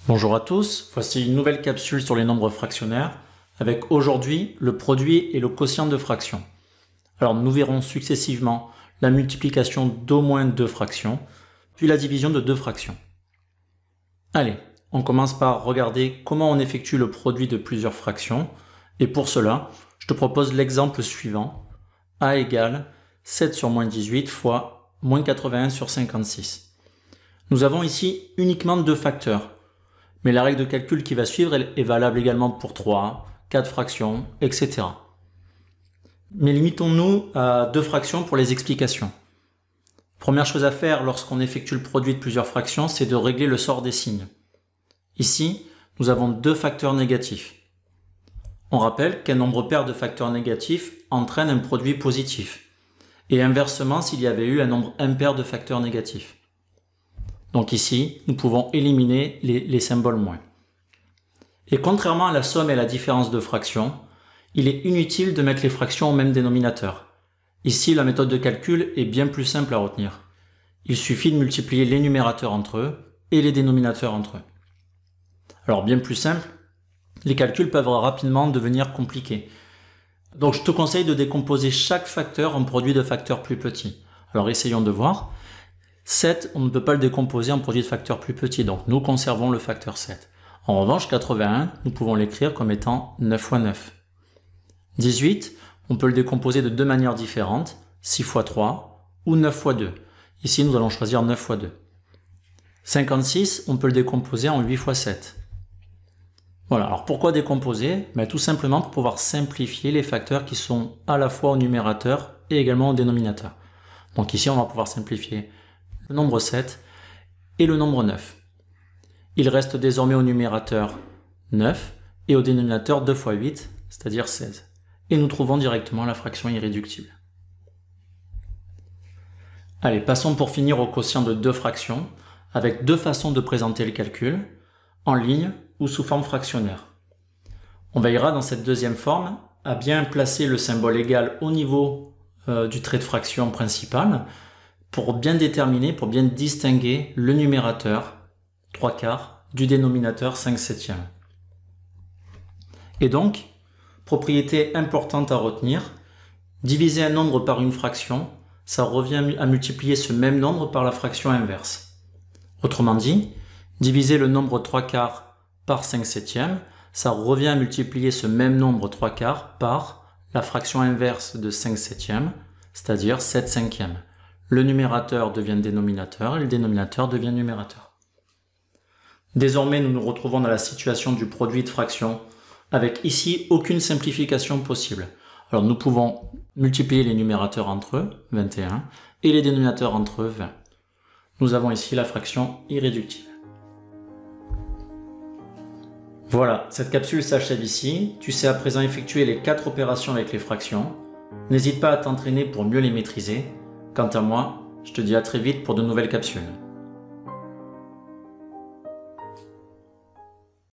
Bonjour à tous, voici une nouvelle capsule sur les nombres fractionnaires avec aujourd'hui le produit et le quotient de fraction. Alors nous verrons successivement la multiplication d'au moins deux fractions, puis la division de deux fractions. Allez, on commence par regarder comment on effectue le produit de plusieurs fractions et pour cela, je te propose l'exemple suivant. A égale 7 sur moins 18 fois moins 81 sur 56. Nous avons ici uniquement deux facteurs. Mais la règle de calcul qui va suivre est valable également pour 3, 4 fractions, etc. Mais limitons-nous à deux fractions pour les explications. Première chose à faire lorsqu'on effectue le produit de plusieurs fractions, c'est de régler le sort des signes. Ici, nous avons deux facteurs négatifs. On rappelle qu'un nombre pair de facteurs négatifs entraîne un produit positif. Et inversement s'il y avait eu un nombre impair de facteurs négatifs. Donc ici, nous pouvons éliminer les symboles moins. Et contrairement à la somme et à la différence de fractions, il est inutile de mettre les fractions au même dénominateur. Ici, la méthode de calcul est bien plus simple à retenir. Il suffit de multiplier les numérateurs entre eux et les dénominateurs entre eux. Alors bien plus simple, les calculs peuvent rapidement devenir compliqués. Donc je te conseille de décomposer chaque facteur en produit de facteurs plus petits. Alors essayons de voir. 7, on ne peut pas le décomposer en produit de facteurs plus petits, donc nous conservons le facteur 7. En revanche, 81, nous pouvons l'écrire comme étant 9 fois 9. 18, on peut le décomposer de deux manières différentes, 6 fois 3 ou 9 fois 2. Ici, nous allons choisir 9 fois 2. 56, on peut le décomposer en 8 fois 7. Voilà, alors pourquoi décomposer? Tout simplement pour pouvoir simplifier les facteurs qui sont à la fois au numérateur et également au dénominateur. Donc ici, on va pouvoir simplifier le nombre 7 et le nombre 9. Il reste désormais au numérateur 9 et au dénominateur 2 fois 8, c'est-à-dire 16. Et nous trouvons directement la fraction irréductible. Allez, passons pour finir au quotient de deux fractions, avec deux façons de présenter le calcul, en ligne ou sous forme fractionnaire. On veillera dans cette deuxième forme à bien placer le symbole égal au niveau du trait de fraction principal, pour bien déterminer, pour bien distinguer le numérateur 3/4 du dénominateur 5/7. Et donc, propriété importante à retenir, diviser un nombre par une fraction, ça revient à multiplier ce même nombre par la fraction inverse. Autrement dit, diviser le nombre 3/4 par 5/7, ça revient à multiplier ce même nombre 3/4 par la fraction inverse de 5/7, c'est-à-dire 7/5. Le numérateur devient dénominateur et le dénominateur devient numérateur. Désormais, nous nous retrouvons dans la situation du produit de fractions avec ici aucune simplification possible. Alors nous pouvons multiplier les numérateurs entre eux, 21, et les dénominateurs entre eux, 20. Nous avons ici la fraction irréductible. Voilà, cette capsule s'achève ici. Tu sais à présent effectuer les 4 opérations avec les fractions. N'hésite pas à t'entraîner pour mieux les maîtriser. Quant à moi, je te dis à très vite pour de nouvelles capsules.